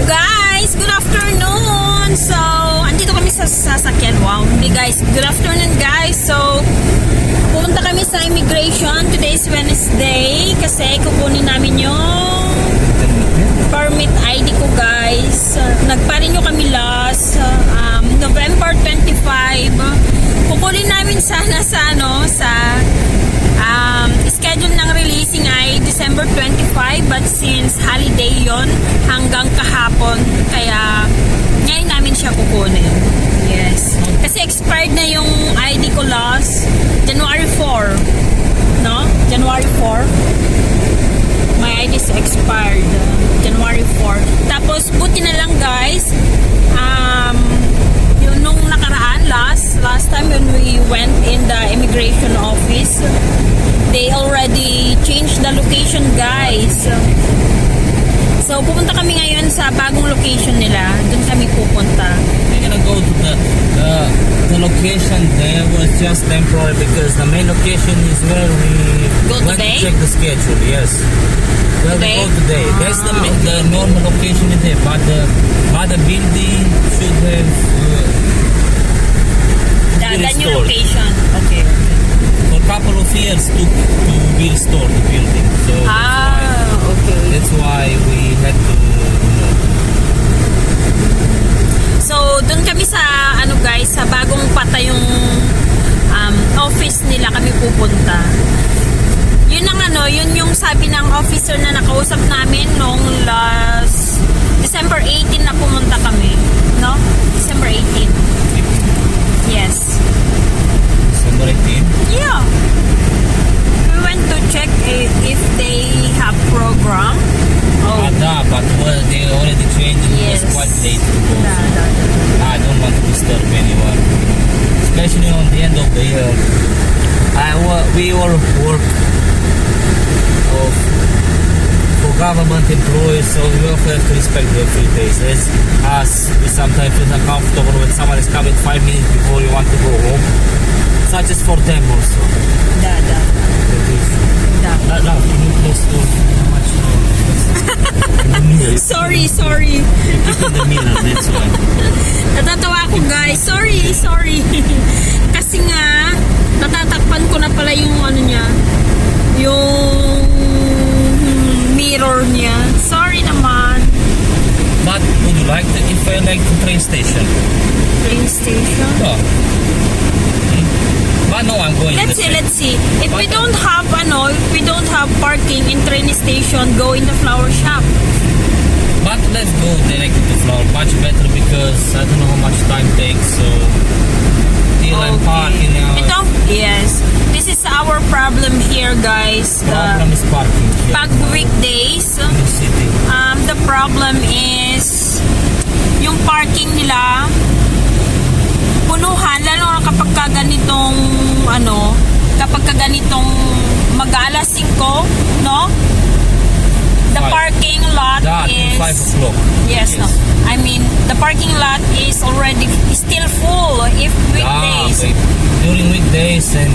guys! Good afternoon! So, andito kami sa sasakyan. Wow, hindi guys. Good afternoon guys. So, pupunta kami sa immigration. Today is Wednesday kasi kukunin namin yung permit ID ko guys. Nagpa-renew kami last November 25. Kukunin namin sana sa schedule ng releasing ay December 25, but since holiday yon hanggang kahapon, kaya ngayon namin siya kukunin. Yes. Kasi expired na yung ID ko last January 4. No? January 4. My ID is expired January 4. Tapos buti na lang guys, yun nung nakaraan last time when we went in the immigration office, they already changed the location guys. So pupunta kami ngayon sa bagong location nila. Doon kami pupunta. We're gonna go to the location there was just temporary because the main location is where we Go went today? to check the schedule. Yes. Where Today? we go today. That's the normal location is there, but the building should have The be new restored. location. Okay. For a couple of years to be restored the building. So Okay. that's why we had to. So, doon kami sa guys, sa bagong patayong office nila kami pupunta. Yun yun yung sabi ng officer na nakausap namin nung last December 18 na pumunta kami, no? December 18. Yes. December 18. Yeah. We went to check if they have program. Oh. But they already changed it. Yes. It was quite late to go. Da. I don't want to disturb anyone, especially on the end of the year. We all work for government employees, so we also have to respect their free days. As us, we sometimes feel uncomfortable when someone is coming 5 minutes before you want to go home. Such as for them also. Da. Can you please do how much in the mirror? Sorry. Keep in the mirror, that's why. Natatawa ako guys. Sorry. Kasi nga, natatakpan ko na pala yung niya. Yung mirror niya. Sorry naman. But would you like to, if I like the train station? Train station. Oh. But no, I'm going. Let's see. If we don't have parking in train station, go in the flower shop. But let's go directly to flower. Much better because I don't know how much time takes. So till I'm parking now. Yes. This is our problem here, guys. Problem is parking here. Pag weekdays, In the city. the problem is yung parking nila punuhan, lalo na kapag ganitong mag-alas 5, no? The parking lot is 5 o'clock. Yes, no. I mean, the parking lot is already still full if weekdays. During weekdays and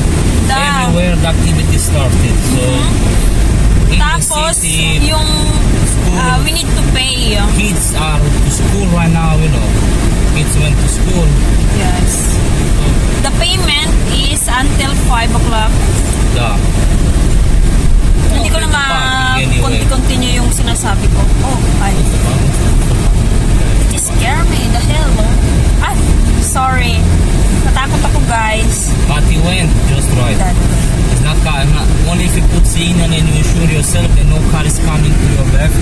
everywhere the activity started. So in Tapos, the city, yung school, we need to pay. kids are to school right now, Kids went to school. Yes. The payment is until 5 o'clock. Yeah. Hindi ko na Anyway. continue yung sinasabi ko. Oh, ay. It scare me. The hell, no? Ay, sorry. Natakot ako, guys. But he went just right. It's not only if you put signal and you assure yourself that no car is coming to your left,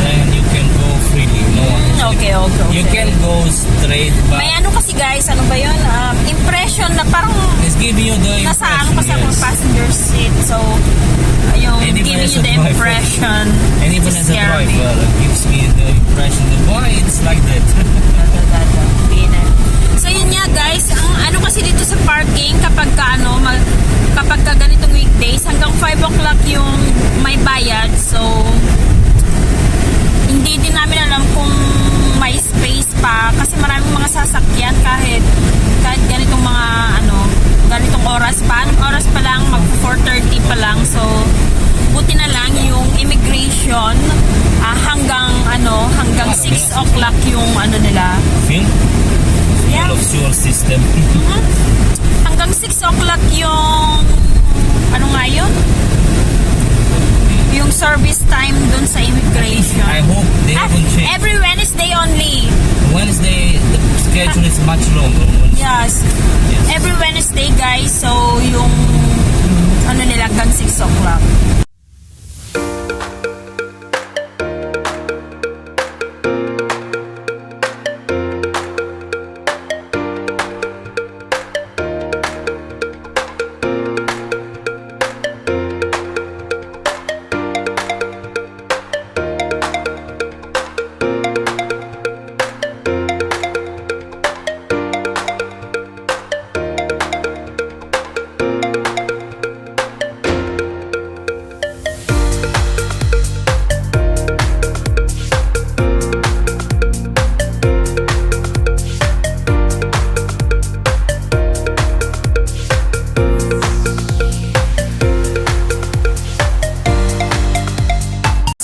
then you can go freely. No one is Okay. You can go straight, but May kasi guys, ba yun? Impression na parang it's giving you the nasa impression. kasi akong passenger seat. So, yung And even giving as you a the driver. impression And even to as a scare me. driver, it gives me the impression that why it's like that. So yun nga guys, ang kasi dito sa parking kapag ganitong weekdays hanggang 5 o'clock yung may bayad. So hindi din namin alam kung may space pa kasi maraming mga sasakyan kahit ganitong ganitong oras pa. Anong oras pa lang, mag 4:30 pa lang. So buti na lang yung immigration hanggang 6 o'clock yung ano nila. Film? Yeah. Fuel of fuel system. Hanggang 6 o'clock yung ano nga yun? Yung service time dun sa immigration. I hope they haven't changed. Every Wednesday only. Wednesday, the schedule is much longer. Yes. Every Wednesday, guys. So, yung ano nila hanggang 6 o'clock.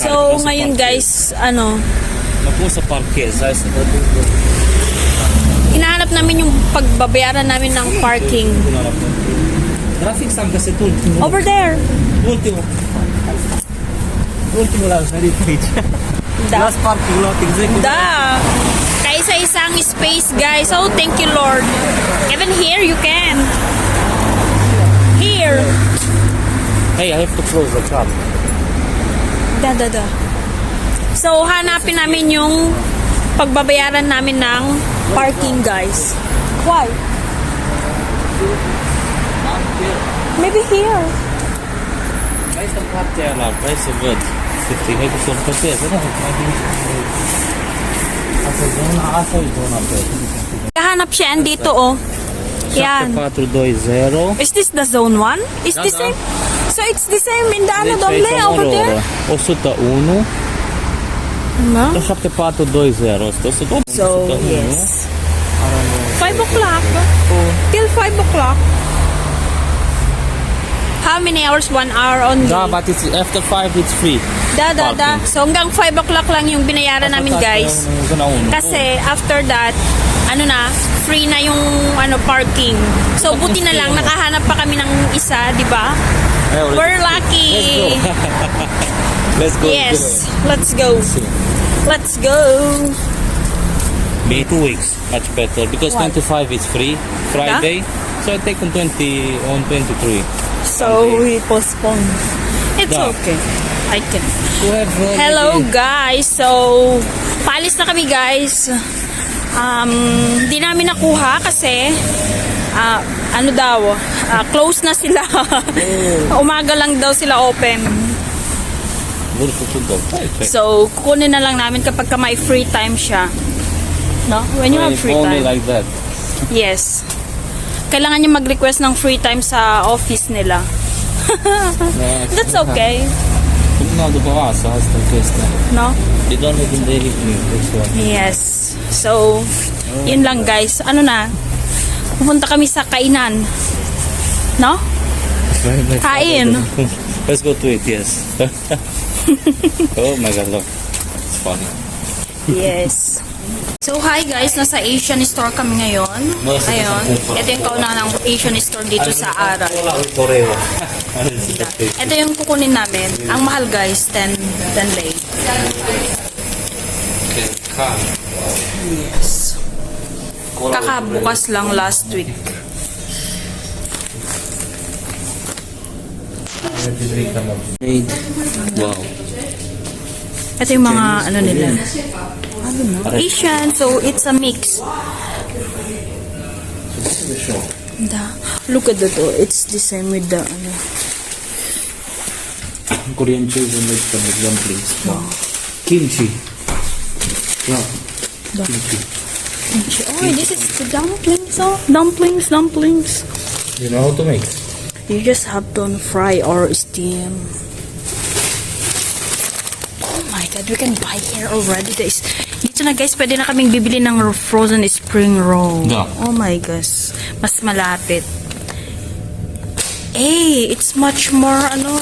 So, ngayon guys, ano, Napo sa parquesa. hinahanap namin yung pagbabayaran namin ng parking. Traffic saan kasi ito? Over there. Ultimo. Ultimo lang sa page. Da. Last parking lot exactly. Da. Kaisa-isang space, guys. Oh, thank you, Lord. Even here, you can. Here. Hey, I have to close the cab. Da. So, hanapin namin yung pagbabayaran namin ng parking, guys. Why? Maybe here. Vai să partea la, vai să văd. Să te hai cu sorpăteze, nu? Asta e zona pe. Hanap siya, andito, oh. Yan. 7420. Is this the zone 1? Is the Da. same? So, it's the same in the ano, Deci domnule, aici over oră, there? 101. No? 7420. Asta 101. So, 101. yes. 5 o'clock. Till 5 o'clock. How many hours? 1 hour only. Da, but it's after 5 it's free. Da. Parking. So, hanggang 5 o'clock lang yung binayaran namin, guys. Zona 1. Kasi, after that, ano na, free na yung ano parking. So, buti na lang, nakahanap pa kami ng isa, di ba? We're lucky. Let's go. Yes, let's go. Let's go. Be 2 weeks, much better. Because Why? 25 is free, Friday. So I take on 23. So, we postpone. It's Da. okay. I can. To have Hello guys! So, paalis na kami guys. Hindi namin nakuha kasi ano daw, close na sila. Umaga lang daw sila open. So, kukunin na lang namin kapag ka may free time siya. No? When you have free only time. like that. Yes. Kailangan niya mag-request ng free time sa office nila. That's okay. No, după masă, asta e chestia. No? They don't even the evening. That's why. Yes. So, yun lang guys. Ano na? Pupunta kami sa kainan. No? Kain. Let's go to it, yes. Oh my god, look. It's funny. Yes. So, hi guys. Nasa Asian store kami ngayon. Ayun. Ito yung kauna ng Asian store dito sa Aral. Ito yung kukunin namin. Ang mahal guys, 10 lei. Yes. Kakabukas lang last week. Wow. Ito yung mga ano nila. Asian, so it's a mix. Look at that, oh. It's the same with the ano. Korean cheese and vegetable dumplings. Wow. Kimchi. Wow. Kimchi. Oh, this is the dumplings, oh. Dumplings. You know how to make? You just have to fry or steam. Oh my god, we can buy here already. Dito na guys, pwede na kaming bibili ng frozen spring roll. Yeah. Oh my gosh, mas malapit. Hey, it's much more ano,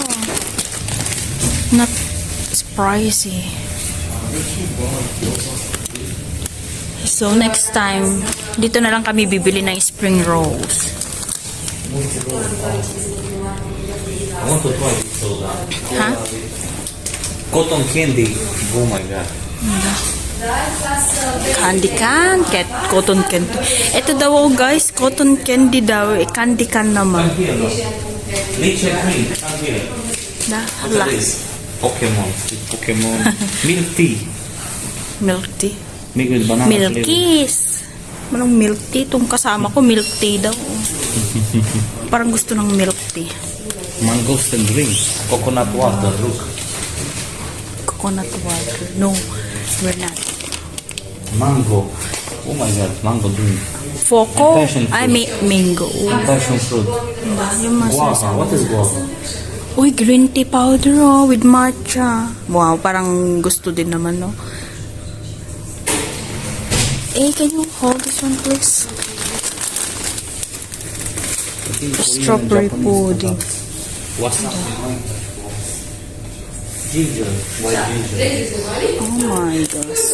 not spicy. So, next time, dito na lang kami bibili ng spring rolls. I want to try this soda. Ha? Cotton candy. Oh my god. Candy can, cotton candy. Ito daw, oh, guys, cotton candy daw. Candy can naman. Here, no? Leche cream. Come here. What's Hala. this? Pokemon. Pokemon. Milk tea. Milk tea. Make with banana flavor. Milkies. Manong milk tea? Itong kasama ko, milk tea daw. Parang gusto ng milk tea. Mangosteen drink. Coconut water. Look. Coconut water. No, we're not. Mango. Oh my god. Mango drink. Foco? Passion fruit. Ay, mango. Passion fruit. Yung Guava. What is guava? Uy, green tea powder, oh, with matcha. Wow, parang gusto din naman, no? Can you hold this one, please? Strawberry pudding. What's up? Ginger. White ginger. Oh my gosh.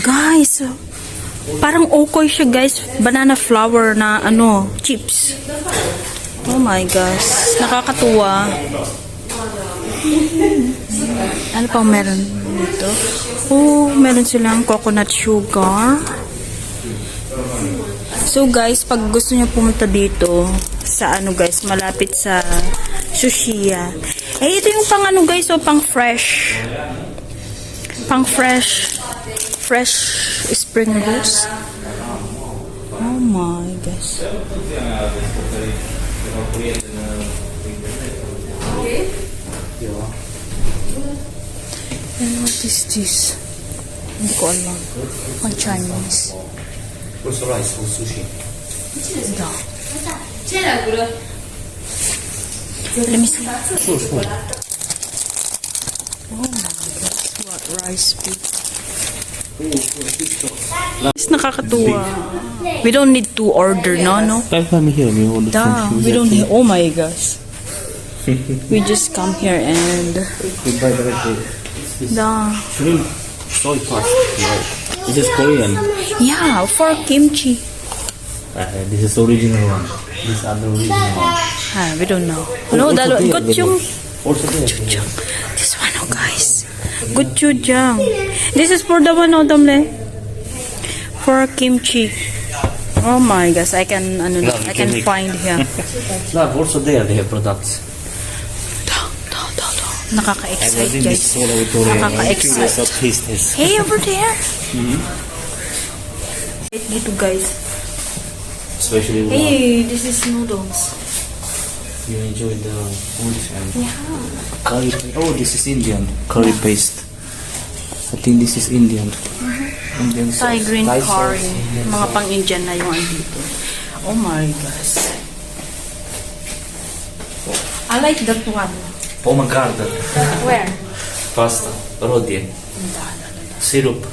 Guys, parang okay siya, guys. Banana flour na chips. Oh my gosh. Nakakatuwa. Ano pang meron dito? Oh, meron silang coconut sugar. So guys, pag gusto niyo pumunta dito sa guys, malapit sa Sushiya. Ito yung pang guys, pang fresh. Pang fresh spring rolls. Oh my gosh. And what is this? Hindi ko alam. Pang Chinese. What's rice for sushi? Da. Let me see. Sure, sure. Oh my gosh, what rice pizza. It's nakakatuwa. We don't need to order, no? Come here, we order Da, we don't need, oh my gosh. We just come here and We buy directly. da. Shrimp soy pasta. Wow. This is Korean. Yeah, for kimchi. This is original one. This other original one. We don't know. No, dalo, gochujang. Also there. This one, oh guys. Gochujang. This is for the one, oh, Domle. For kimchi. Oh my gosh, I can, I can find here. No, also there they have products. Nakaka-excite, guys. Nakaka-excite. Taste this. Hey, over there. Dito, guys. Especially Hey, this is noodles. you enjoy the food and Yeah. curry. Oh, this is Indian curry paste. I think this is Indian. Indian sauce. Thai green Thai curry. sauce, Indian Mga sauce. pang-Indian na yung andito. Oh my gosh. I like that one. Pomegranate. Where? Pasta. Rodie. Syrup.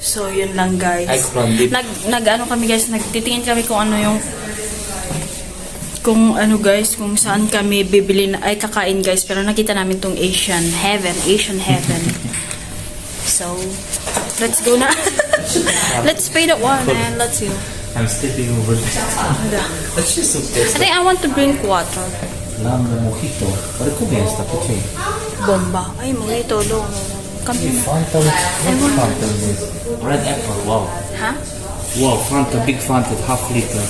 So, yun lang, guys. Eggplant dip. Nag-ano kami, guys, nagtitingin kami kung guys, kung saan kami bibili na, kakain, guys. Pero nakita namin tong Asian heaven. So, let's go na. Let's pay that one and let's go. I'm stepping over. That's just so I tasty. think I want to drink water. Lambo mojito. Pare come sta che? Bomba. Ay, mojito. No. Come here. Fanta. Fanta. Red apple. Wow. Huh? Wow. Fanta. Big Fanta. Half liter.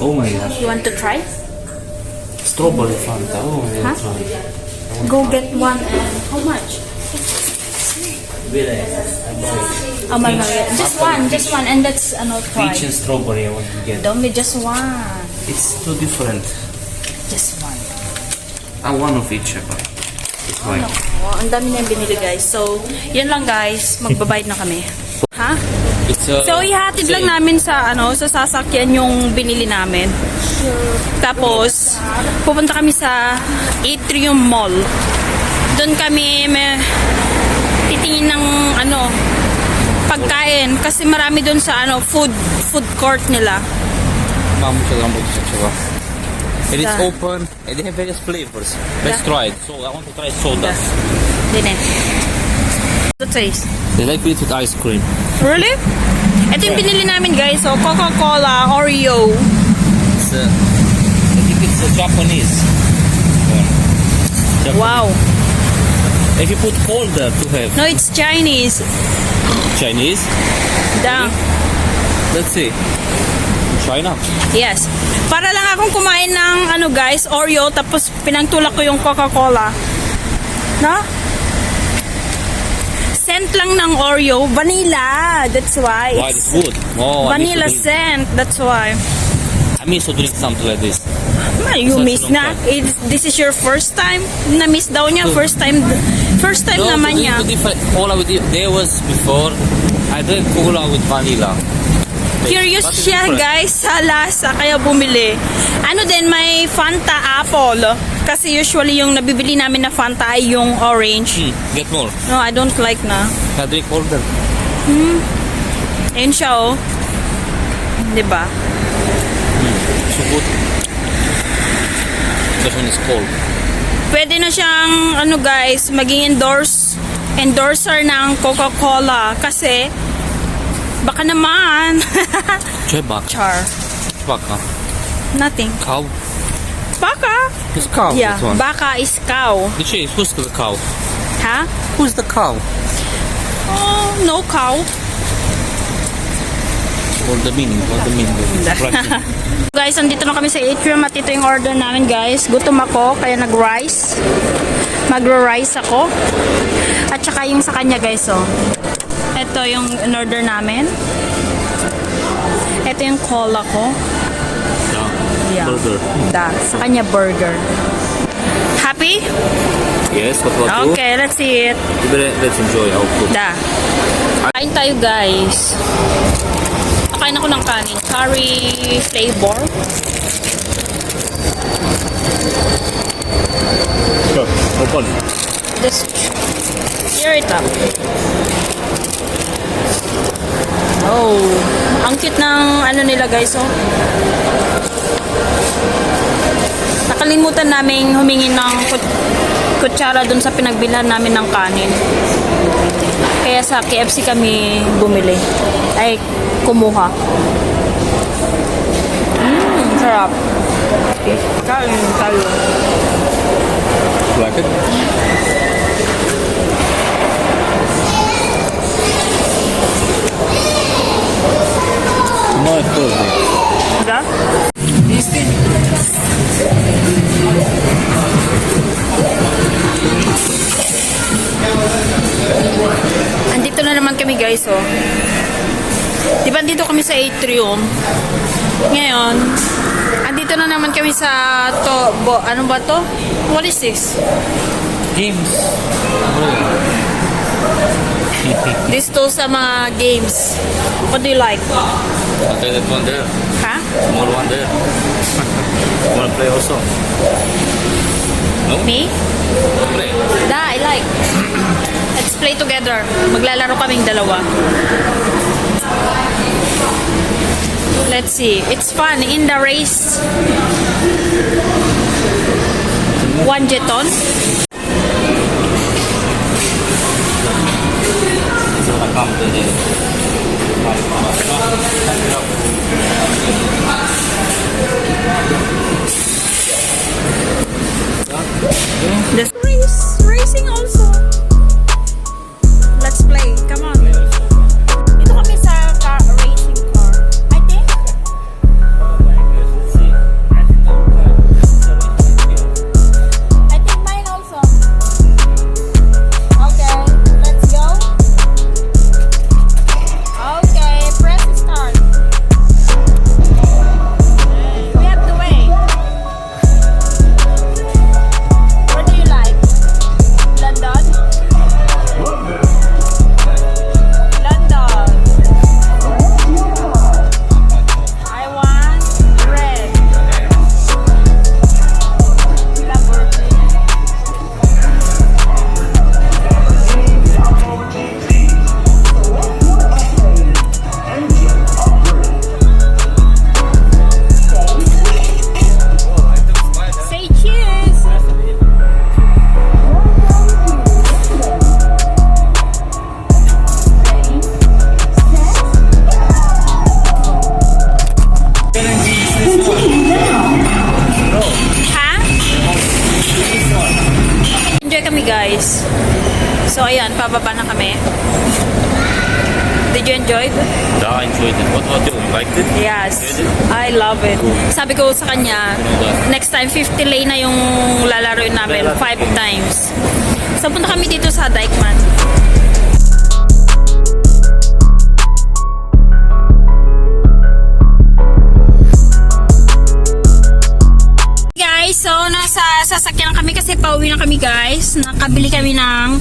Oh my gosh. You want to try? Strawberry Fanta. Oh, I Huh? will try. Go get one and how much? Really? Oh my god. Just one and that's try. Peach and strawberry I want to get. Don't be just one. It's too different. Just one. One of each, but it's fine. Oh, ang dami na yung binili, guys. So, yun lang, guys. Magbabayad na kami. Ha? It's So, ihatid lang namin sa sa sasakyan yung binili namin. Tapos, pupunta kami sa Atrium Mall. Doon kami titingin ng pagkain kasi marami doon sa food court nila. Mom, And it's Da. open and they have various flavors. Let's Da. try it. So I want to try sodas. Din eh. The taste. They like to eat with ice cream. Really? Ito yung binili namin guys. So, Coca-Cola, Oreo. It's I think it's a Japanese one. Japanese. Wow. If you put colder to have No, it's Chinese. Chinese, Da. let's see. China. Yes. Para lang akong kumain ng ano guys, Oreo, tapos pinagtulak ko yung Coca-Cola. No? Scent lang ng Oreo. Vanilla. That's why. Why it's good? Oh, Vanilla scent. That's why. I miss to drink something like this. You Such miss a long na. time. This is your first time? Na-miss daw niya. First time naman niya. to drink cola with there was before. I drank cola with vanilla. Curious But it's siya different. guys sa lasa kaya bumili. Ano din may Fanta apple kasi usually yung nabibili namin na Fanta ay yung orange. Get more. No, I don't like na. I drink colder. Ayun siya oh. 'Di ba? So good. This one is cold. Pwede na siyang ano guys, maging endorser ng Coca-Cola kasi baka naman. Chebak. Char. Baka. Nothing. Cow. Baka. It's cow. Yeah, This one. baka is cow. Who's the cow? Ha? Who's the cow? Oh, no cow. What the meaning? Right. Guys, andito na kami sa atrium at ito yung order namin guys. Gutom ako, kaya nag-rice. Magro-rice ako. At saka yung sa kanya guys, oh. Ito yung in-order namin. Ito yung cola ko. Yeah. Burger. Da. Sa kanya burger. Happy? Yes, what about you? Okay, let's see it. Let's enjoy our food. Da. Kain tayo guys. Kain ako ng kanin. Curry flavor. Open. Just tear it up. Oh, ang cute ng ano nila guys, oh. Nakalimutan naming humingi ng kutsara dun sa pinagbilhan namin ng kanin. Kaya sa KFC kami bumili. Ay, kumuha. Sarap. Kain tayo. Like it? No, it's good. Diba? Andito na naman kami guys, oh. Diba andito kami sa atrium? Ngayon, andito na naman kami sa ano ba to? What is this? Games. This to sa mga games. What do you like? I'll take that one there. Ha? Small one there. Wanna play also? No? Me? Play. Da, I like. Let's play together. Maglalaro kaming dalawa. Let's see. It's fun. In the race. 1 jeton. So I come to the The racing also. Let's play. Come on. Dito kami sa racing car. I think. I think mine also. Okay, let's go. Okay, press start. So, ayan, pababa na kami. Did you enjoy it? Yeah, I enjoyed it. What about you? You liked it? Yes. Enjoyed it? I love it. Sabi ko sa kanya, next time 50 lane na yung lalaroin namin. 5 times. So, punta kami dito sa Dykeman. Guys, so nasa sasakyan kami kasi pauwi na kami guys. Nakabili kami ng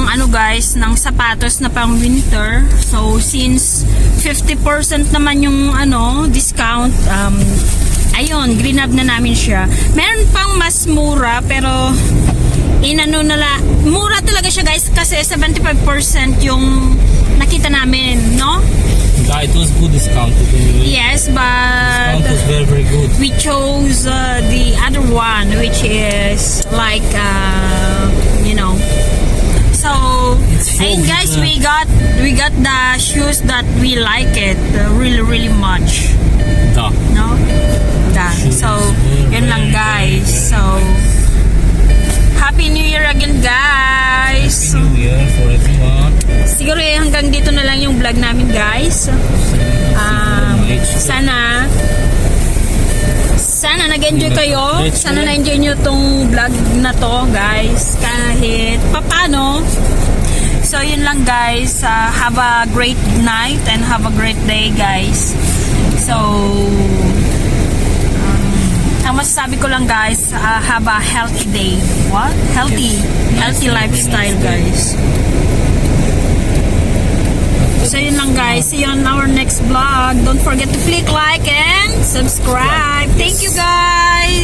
ano guys, ng sapatos na pang winter. So since 50% naman yung ano, discount, ayun, greenab na namin siya. Meron pang mas mura pero inano nala, mura talaga siya guys kasi 75% yung nakita namin, no? Yeah, it was good discount. Yes, but Discount was very, very good. we chose the other one which is like you know, so It's full, and guys, yeah. we got the shoes that we like it really much, Yeah. no? Da. Shoes, So yun lang guys. So Happy New Year again guys. Happy New Year for everyone. Siguro hanggang dito na lang yung vlog namin guys. Sana nag-enjoy kayo. Sana na-enjoy nyo tong vlog na to guys. Kahit papano. So yun lang guys. Have a great night and have a great day guys. So ang masasabi ko lang guys, have a healthy day. What? Healthy. Healthy lifestyle guys. So yun lang guys. See you on our next vlog. Don't forget to click like and subscribe. Thank you guys.